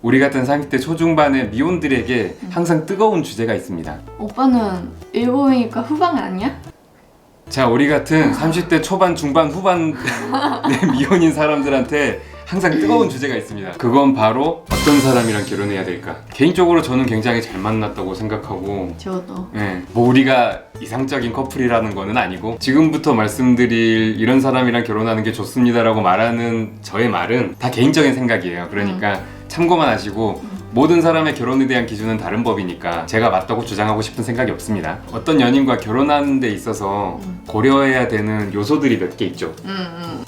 우리 같은 30대 초중반의 미혼들에게 항상 뜨거운 주제가 있습니다. 오빠는 일본이니까 후방 아니야? 자, 우리 같은 30대 초반, 중반, 후반 의 미혼인 사람들한테 항상 뜨거운 주제가 있습니다. 그건 바로 어떤 사람이랑 결혼해야 될까? 개인적으로 저는 굉장히 잘 만났다고 생각하고, 저도. 뭐 우리가 이상적인 커플이라는 거는 아니고 지금부터 말씀드릴 이런 사람이랑 결혼하는 게 좋습니다라고 말하는 저의 말은 다 개인적인 생각이에요. 그러니까 참고만 하시고, 모든 사람의 결혼에 대한 기준은 다른 법이니까 제가 맞다고 주장하고 싶은 생각이 없습니다. 어떤 연인과 결혼하는 데 있어서 고려해야 되는 요소들이 몇 개 있죠.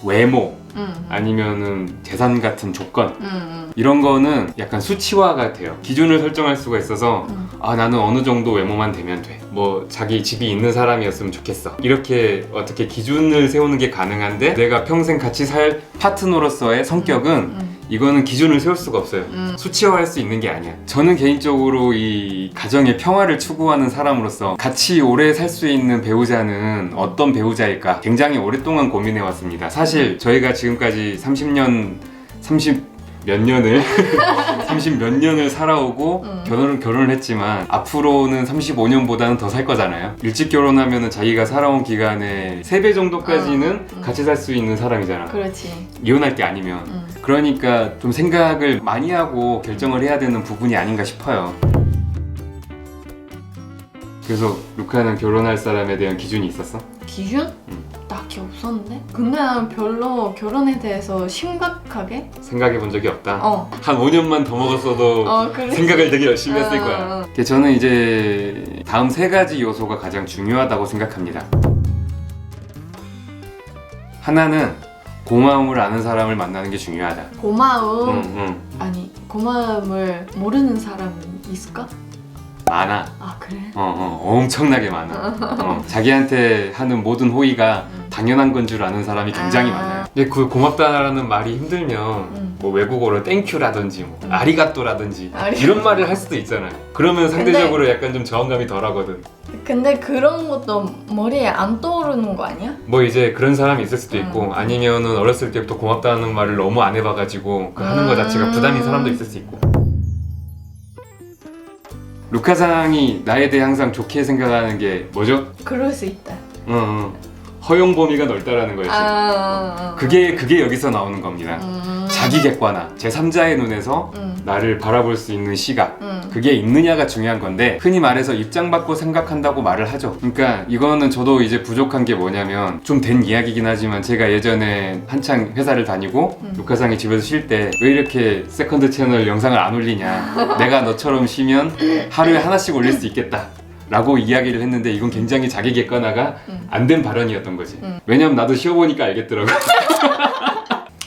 외모, 아니면은 재산 같은 조건, 이런 거는 약간 수치화가 돼요. 기준을 설정할 수가 있어서 아, 나는 어느 정도 외모만 되면 돼, 뭐 자기 집이 있는 사람이었으면 좋겠어, 이렇게 어떻게 기준을 세우는 게 가능한데, 내가 평생 같이 살 파트너로서의 성격은 이거는 기준을 세울 수가 없어요. 수치화할 수 있는 게 아니야. 저는 개인적으로 이 가정의 평화를 추구하는 사람으로서 같이 오래 살 수 있는 배우자는 어떤 배우자일까 굉장히 오랫동안 고민해 왔습니다. 사실 저희가 지금까지 30몇 년을 살아오고 결혼을 했지만 앞으로는 35년보다는 더 살 거잖아요. 일찍 결혼하면 자기가 살아온 기간의 3배 정도까지는 같이 살 수 있는 사람이잖아. 그렇지. 이혼할 게 아니면. 그러니까 좀 생각을 많이 하고 결정을 해야 되는 부분이 아닌가 싶어요. 그래서 루카는 결혼할 사람에 대한 기준이 있었어? 기준? 딱히 없었는데? 근데 나는 별로 결혼에 대해서 심각하게? 생각해 본 적이 없다? 한 5년만 더 먹었어도 그래. 생각을 되게 열심히 했을 거야. 저는 이제 다음 3가지 요소가 가장 중요하다고 생각합니다. 하나는 고마움을 아는 사람을 만나는 게 중요하다. 고마움? 아니, 고마움을 모르는 사람이 있을까? 많아. 아, 그래? 엄청나게 많아. 자기한테 하는 모든 호의가 당연한 건 줄 아는 사람이 굉장히 많아요. 근데 그 고맙다라는 말이 힘들면 뭐 외국어로 땡큐라든지 뭐 아리가또라든지 이런 말을 할 수도 있잖아요. 그러면 상대적으로 약간 좀 저항감이 덜 하거든. 근데 그런 것도 머리에 안 떠오르는 거 아니야? 뭐 이제 그런 사람이 있을 수도 있고, 아니면은 어렸을 때부터 고맙다는 말을 너무 안 해봐가지고 그 하는 거 자체가 부담인 사람도 있을 수 있고. 루카상이 나에 대해 항상 좋게 생각하는 게 뭐죠? 그럴 수 있다. 허용 범위가 넓다라는 거였지. 그게 여기서 나오는 겁니다. 자기 객관화, 제3자의 눈에서 나를 바라볼 수 있는 시각, 그게 있느냐가 중요한 건데, 흔히 말해서 입장 바꿔 생각한다고 말을 하죠. 그러니까 이거는 저도 이제 부족한 게 뭐냐면, 좀 된 이야기긴 하지만 제가 예전에 한창 회사를 다니고 루카상이 집에서 쉴 때 왜 이렇게 세컨드 채널 영상을 안 올리냐, 내가 너처럼 쉬면 하루에 하나씩 올릴 수 있겠다 라고 이야기를 했는데, 이건 굉장히 자기 객관화가 안 된 발언이었던 거지. 왜냐면 나도 쉬어보니까 알겠더라고.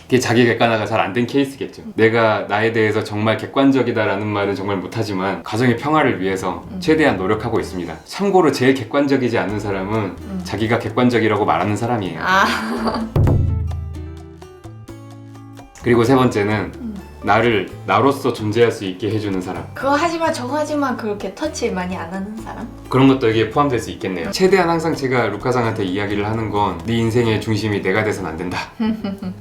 그게 자기 객관화가 잘 안 된 케이스겠죠. 내가 나에 대해서 정말 객관적이다라는 말은 정말 못하지만 가정의 평화를 위해서 최대한 노력하고 있습니다. 참고로 제일 객관적이지 않은 사람은 자기가 객관적이라고 말하는 사람이에요. 그리고 3번째는 나를 나로서 존재할 수 있게 해주는 사람. 그거 하지마 저거 하지마 그렇게 터치 많이 안 하는 사람? 그런 것도 여기에 포함될 수 있겠네요. 최대한 항상 제가 루카상한테 이야기를 하는 건, 네 인생의 중심이 내가 돼선 안 된다.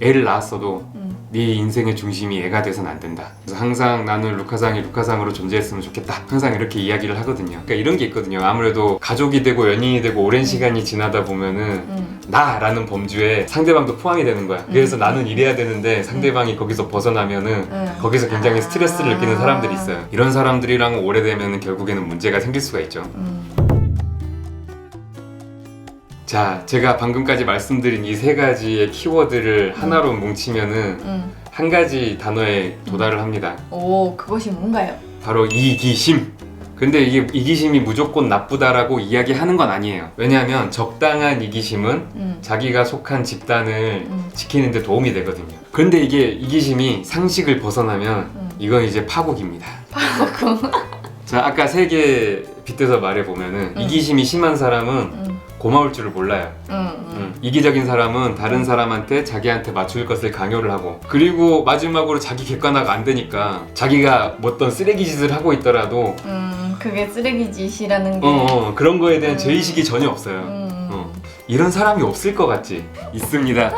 애를 낳았어도 네 인생의 중심이 애가 돼선 안 된다. 그래서 항상 나는 루카상이 루카상으로 존재했으면 좋겠다, 항상 이렇게 이야기를 하거든요. 그러니까 이런 게 있거든요. 아무래도 가족이 되고 연인이 되고 오랜 시간이 지나다 보면은 나라는 범주에 상대방도 포함이 되는 거야. 그래서 나는 이래야 되는데 상대방이 거기서 벗어나면은 거기서 굉장히 스트레스를 느끼는 사람들이 있어요. 이런 사람들이랑 오래되면 결국에는 문제가 생길 수가 있죠. 자, 제가 방금까지 말씀드린 이 3가지의 키워드를 하나로 뭉치면은 한 가지 단어에 도달을 합니다. 오, 그것이 뭔가요? 바로 이기심. 근데 이게 이기심이 무조건 나쁘다라고 이야기하는 건 아니에요. 왜냐하면 적당한 이기심은 자기가 속한 집단을 지키는 데 도움이 되거든요. 그런데 이게 이기심이 상식을 벗어나면 이건 이제 파국입니다. 파국? 자, 아까 3개 빗대서 말해보면은 이기심이 심한 사람은 고마울 줄을 몰라요. 이기적인 사람은 다른 사람한테 자기한테 맞출 것을 강요를 하고, 그리고 마지막으로 자기 객관화가 안 되니까 자기가 어떤 쓰레기 짓을 하고 있더라도 그게 쓰레기 짓이라는 게 그런 거에 대한 죄의식이 전혀 없어요. 이런 사람이 없을 것 같지? 있습니다.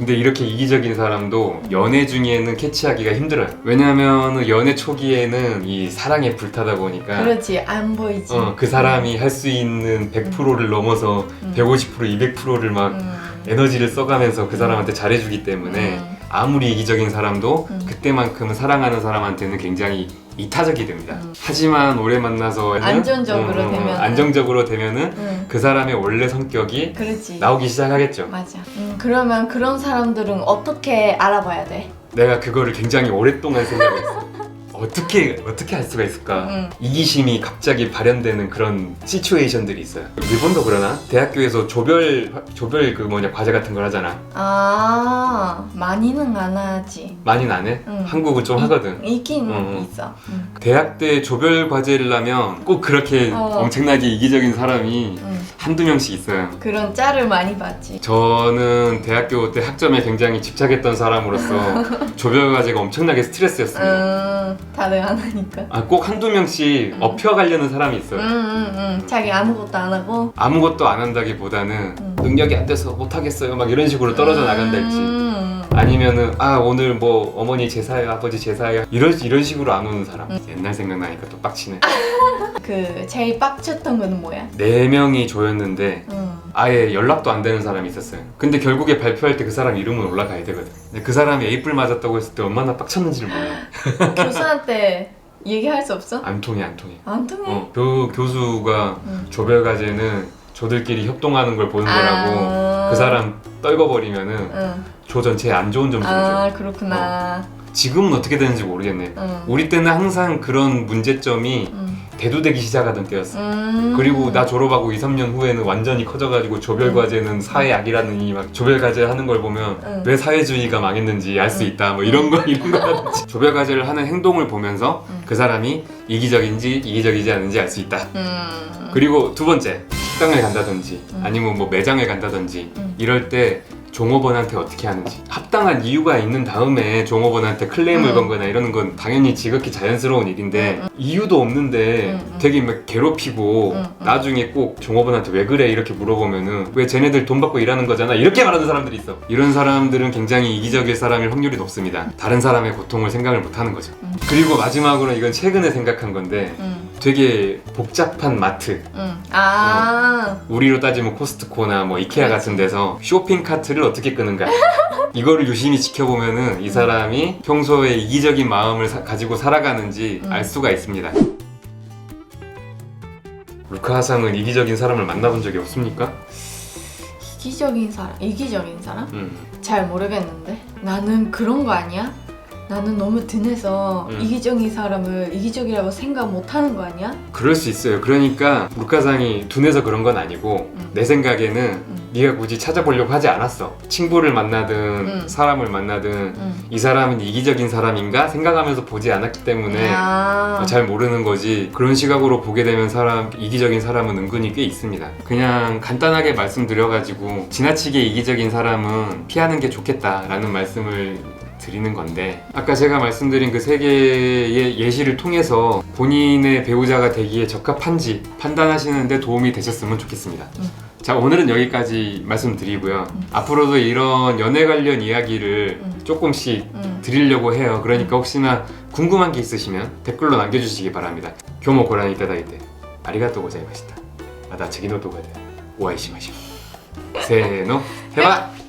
근데 이렇게 이기적인 사람도 연애 중에는 캐치하기가 힘들어요. 왜냐하면 연애 초기에는 이 사랑에 불타다 보니까 그렇지, 안 보이지. 그 사람이 할 수 있는 100%를 넘어서 150%, 200%를 막 에너지를 써가면서 그 사람한테 잘해주기 때문에 아무리 이기적인 사람도 그때만큼은 사랑하는 사람한테는 굉장히 이타적이 됩니다. 하지만 오래 만나서 안정적으로 되면은. 안정적으로 되면은 그 사람의 원래 성격이 그렇지. 나오기 시작하겠죠. 맞아. 그러면 그런 사람들은 어떻게 알아봐야 돼? 내가 그거를 굉장히 오랫동안 생각했어. 어떻게 할 수가 있을까? 이기심이 갑자기 발현되는 그런 시츄에이션들이 있어요. 일본도 그러나? 대학교에서 조별 과제 같은 걸 하잖아. 아, 많이는 안 하지. 많이는 안 해? 한국은 좀 하거든. 있긴 있어. 대학 때 조별 과제를 하면 꼭 그렇게 엄청나게 이기적인 사람이 한두 명씩 있어요. 그런 짤을 많이 봤지. 저는 대학교 때 학점에 굉장히 집착했던 사람으로서 조별 과제가 엄청나게 스트레스였습니다. 다들 안 하니까. 꼭 한두 명씩 업혀가려는 사람이 있어요. 자기 아무것도 안 하고. 아무것도 안 한다기보다는 능력이 안 돼서 못하겠어요 막 이런 식으로 떨어져 나간달지, 아니면은 오늘 뭐 어머니 제사예요, 아버지 제사예요, 이런 식으로 안 오는 사람. 옛날 생각나니까 또 빡치네. 그 제일 빡쳤던 거는 뭐야? 4명이 조였는데 아예 연락도 안 되는 사람이 있었어요. 근데 결국에 발표할 때 그 사람 이름은 올라가야 되거든. 근데 그 사람이 에이플 맞았다고 했을 때 얼마나 빡쳤는지를 몰라. 교수한테 얘기할 수 없어? 안 통해. 안 통해? 교수가 조별 과제는 저들끼리 협동하는 걸 보는 거라고 그 사람 떨궈버리면은 조 전체에 안 좋은 점수를 줘. 그렇구나. 지금은 어떻게 되는지 모르겠네. 우리 때는 항상 그런 문제점이 대두되기 시작하던 때였어. 그리고 나 졸업하고 2, 3년 후에는 완전히 커져가지고 조별 과제는 사회악이라느니 막 조별 과제 하는 걸 보면 왜 사회주의가 망했는지 알 수 있다 뭐 이런 거라든지. 조별 과제를 하는 행동을 보면서 그 사람이 이기적인지 이기적이지 않은지 알 수 있다. 그리고 두 번째, 식당을 간다든지 아니면 뭐 매장을 간다든지 이럴 때 종업원한테 어떻게 하는지, 합당한 이유가 있는 다음에 종업원한테 클레임을 건거나 이러는 건 당연히 지극히 자연스러운 일인데 이유도 없는데 되게 막 괴롭히고 나중에 꼭 종업원한테 왜 그래 이렇게 물어보면은 왜 쟤네들 돈 받고 일하는 거잖아 이렇게 말하는 사람들이 있어. 이런 사람들은 굉장히 이기적일 사람일 확률이 높습니다. 다른 사람의 고통을 생각을 못하는 거죠. 그리고 마지막으로 이건 최근에 생각한 건데 되게 복잡한 마트, 우리로 따지면 코스트코나 뭐 이케아 같은 데서 쇼핑 카트를 어떻게 끄는가 이거를 유심히 지켜보면은 이 사람이 평소에 이기적인 마음을 가지고 살아가는지 알 수가 있습니다. 루카 하상은 이기적인 사람을 만나본 적이 없습니까? 이기적인 사람? 잘 모르겠는데. 나는 그런 거 아니야? 나는 너무 든해서 이기적인 사람을 이기적이라고 생각 못 하는 거 아니야? 그럴 수 있어요. 그러니까 루카상이 둔해서 그런 건 아니고 내 생각에는 네가 굳이 찾아보려고 하지 않았어. 친구를 만나든 사람을 만나든 이 사람은 이기적인 사람인가 생각하면서 보지 않았기 때문에 잘 모르는 거지. 그런 시각으로 보게 되면 이기적인 사람은 은근히 꽤 있습니다. 그냥 간단하게 말씀드려가지고 지나치게 이기적인 사람은 피하는 게 좋겠다라는 말씀을 드리는 건데, 아까 제가 말씀드린 그 3개의 예시를 통해서 본인의 배우자가 되기에 적합한지 판단하시는데 도움이 되셨으면 좋겠습니다. 자, 오늘은 여기까지 말씀드리고요. 앞으로도 이런 연애 관련 이야기를 조금씩 드리려고 해요. 그러니까 혹시나 궁금한 게 있으시면 댓글로 남겨주시기 바랍니다. 교모 고라니 이타다이테 아리가또 고자이마시타. 마다次の動画でお会いしましょう。せーの、へば。